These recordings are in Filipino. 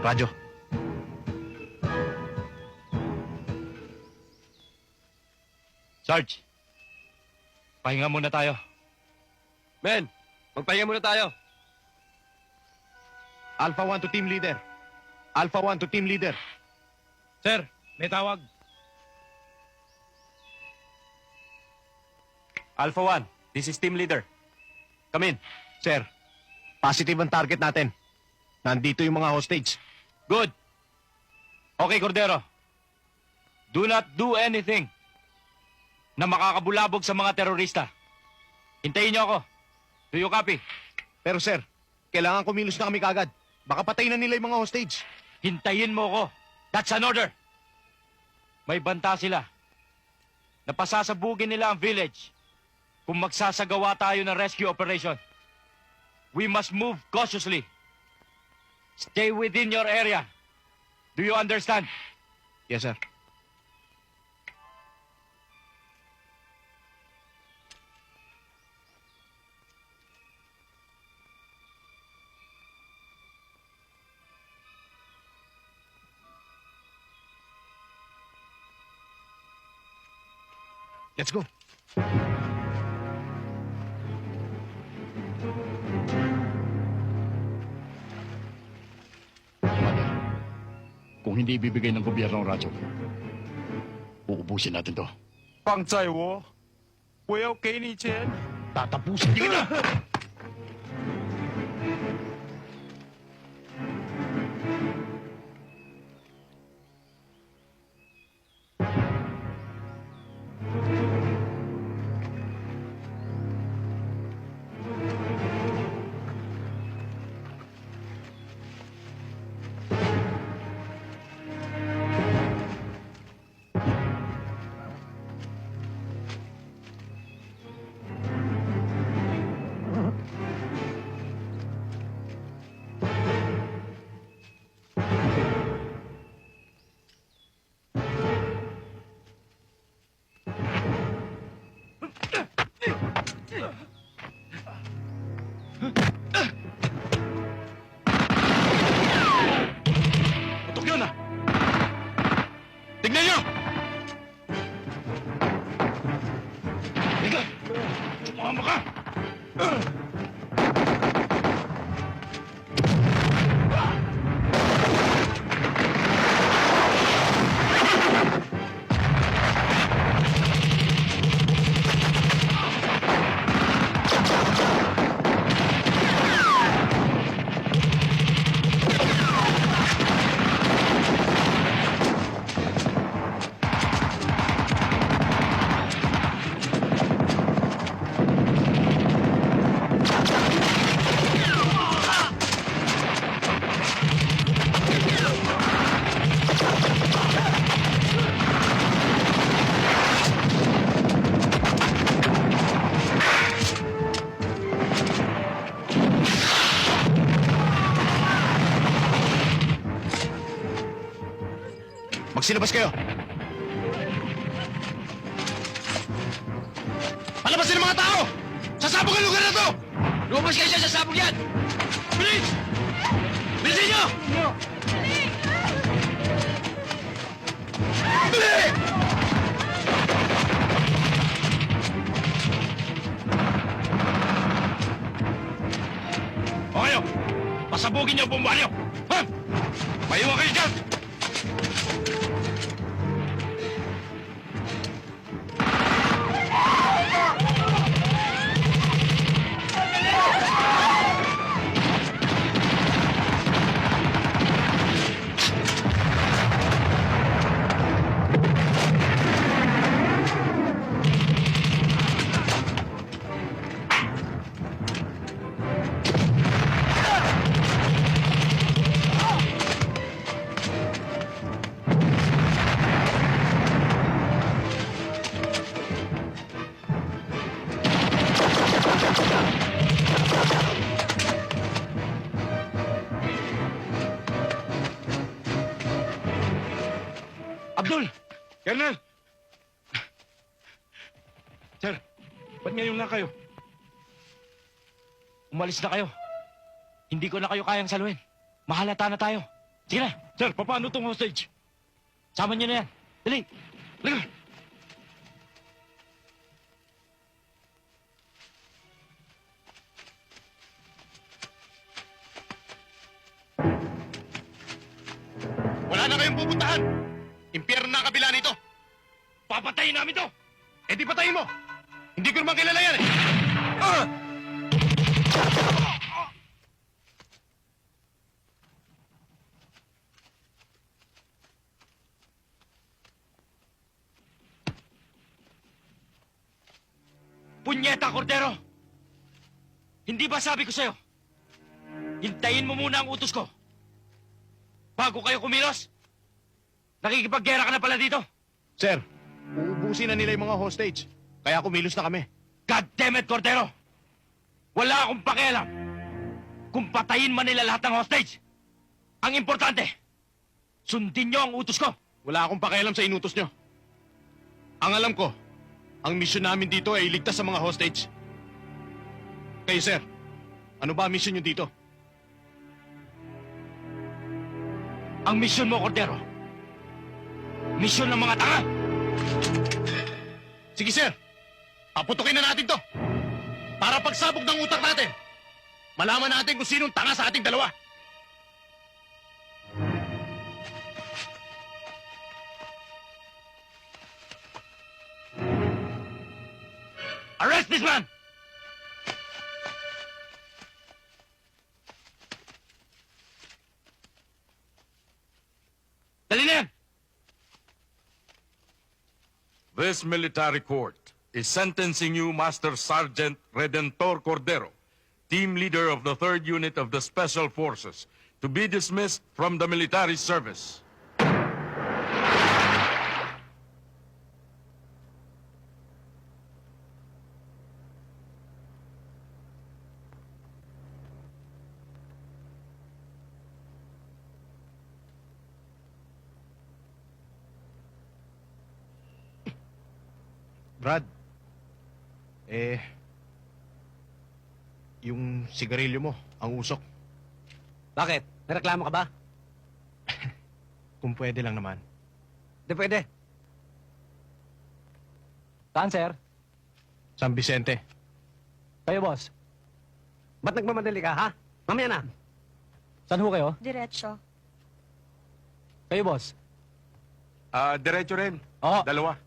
Radyo. Sarge, pahinga muna tayo. Men, magpahinga muna tayo. Alpha 1 to team leader. Alpha 1 to team leader. Sir, may tawag. Alpha 1, this is team leader. Come in. Sir, positive ang target natin. Nandito yung mga hostage. Good. Okay, Cordero. Do not do anything na makakabulabog sa mga terorista. Hintayin niyo ako. Do you copy? Pero sir, kailangan kumilos na kami kagad. Baka patay na nila yung mga hostage. Hintayin mo ako. That's an order. May banta sila. Napasasabugin nila ang village kung magsasagawa tayo ng rescue operation. We must move cautiously. Stay within your area. Do you understand? Yes, sir. Let's go. Kung hindi ibibigay ng gobyerno ang radyo, uubusin natin to. 放在我，我要给你钱。 Tatapusin kita! Putok yun ah! Tignan niyo! Tignan! Sumama ka! Magsilabas kayo. Palabasin ang mga tao! Sasabog ang lugar na to! Lumabas kayo siya sa sabog yan! Bilis! Bilisin niyo! Bilis! O kayo! Pasabugin niyo ang bombaryo! Ha? Mayuwa kayo dyan! Abdul! Colonel! Sir, ba't ngayon lang kayo? Umalis na kayo. Hindi ko na kayo kayang saluhin. Mahalata na tayo. Sige na. Sir, paano tong hostage? Sama niyo na yan. Dali. Liga! Wala na kayong pupuntahan. Impyerno na ang kabila nito. Papatayin namin to! Eh di patayin mo. Hindi ko naman kilala yan eh. Punyeta, Cordero! Hindi ba sabi ko sa'yo? Hintayin mo muna ang utos ko. Bago kayo kumilos. Nakikipaggera ka na pala dito. Sir, uubusin na nila yung mga hostage. Kaya kumilos na kami. God damn it, Cordero! Wala akong pakialam kung patayin man nila lahat ng hostage. Ang importante, sundin nyo ang utos ko. Wala akong pakialam sa inutos nyo. Ang alam ko, ang misyon namin dito ay iligtas sa mga hostage. Kayo, sir, ano ba ang misyon nyo dito? Ang misyon mo, Cordero. Misyon ng mga tanga. Sige, sir. Paputukin na natin to. Para pagsabog ng utak natin, malaman natin kung sinong tanga sa ating dalawa. Arrest this man! Dali na yan! This military court is sentencing you, Master Sergeant Redentor Cordero, team leader of the 3rd Unit of the Special Forces, to be dismissed from the military service. Brad, yung sigarilyo mo, ang usok. Bakit? May reklamo ka ba? Kung pwede lang naman. Hindi pwede. Saan, sir? San Vicente. Kayo, boss. Ba't nagmamadali ka, ha? Mamaya na. Saan ho kayo? Diretso. Kayo, boss. Diretso rin. Oo. Dalawa.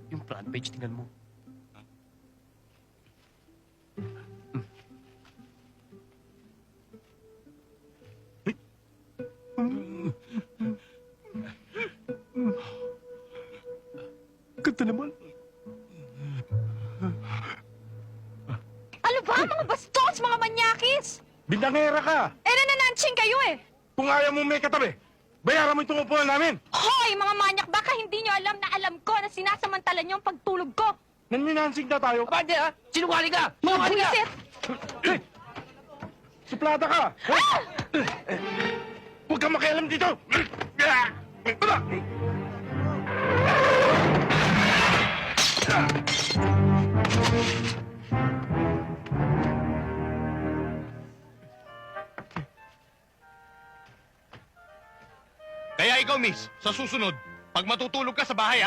Yung front page, tingnan mo. Ganda naman. Ano ba? Mga bastos, mga manyakis! Bindangera ka! Eh, nananansing kayo eh! Kung ayaw mo may katabi, bayaran mo itong upuan namin! Hoy, mga manyak, baka hindi nyo alam na alam ko na sinasamantala nyo ang pagtulog ko! Nanminansig na tayo. Aba, hindi, ha? Sinungaling ka! Mga Sinungaling ka! buwisit! Suplada ka! Ah! Huwag kang makialam dito! Kaya ikaw, miss, sa susunod, pag matutulog ka sa bahay,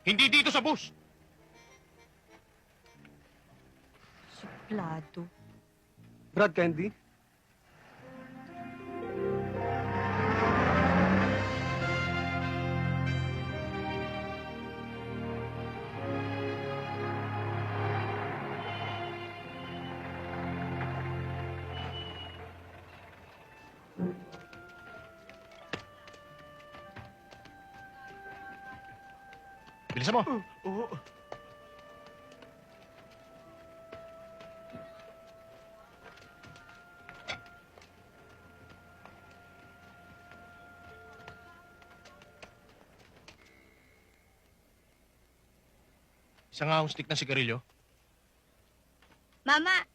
hindi dito sa bus. Suplado. Brad Candy? Bilisan mo. Isang ahong stick ng sigarilyo. Mama,